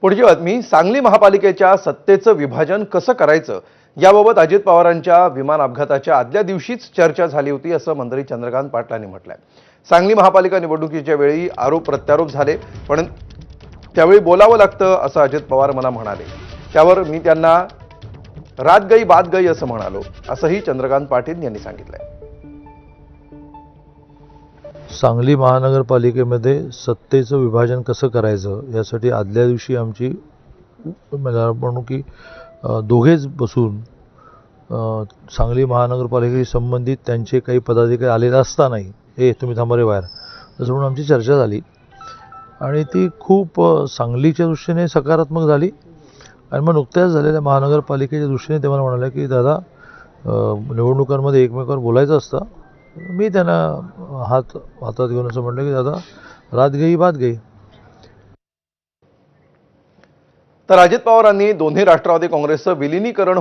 पुढची बातमी. सांगली महापालिकेच्या सत्तेचं विभाजन कसं करायचं याबाबत अजित पवारांच्या विमान अपघाताच्या आदल्या दिवशीच चर्चा झाली होती असं मंत्री चंद्रकांत पाटलांनी म्हटलंय. सांगली महापालिका निवडणुकीच्या वेळी आरोप प्रत्यारोप झाले, पण त्यावेळी बोलावं लागतं असं अजित पवार मला म्हणाले. त्यावर मी त्यांना रात गई बात गई असं म्हणालो, असंही चंद्रकांत पाटील यांनी सांगितलंय. सांगली महानगरपालिकेमध्ये सत्तेचं विभाजन कसं करायचं यासाठी आदल्या दिवशी आमची मला म्हणू की दोघेच बसून सांगली महानगरपालिकेशी संबंधित त्यांचे काही पदाधिकारी आलेले असतानाही हे तुम्ही थांबा रे बाहेर असं म्हणून आमची चर्चा झाली आणि ती खूप सांगलीच्या दृष्टीने सकारात्मक झाली. आणि मग नुकत्याच झालेल्या महानगरपालिकेच्या दृष्टीने ते मला म्हणाले की दादा निवडणुकांमध्ये एकमेकावर बोलायचं असतं. मी त्यांना हातात घेऊन असं म्हटलं की दादा रात गई बात गई. तर अजित पवारांनी दोन्ही राष्ट्रवादी काँग्रेसचं विलिनीकरण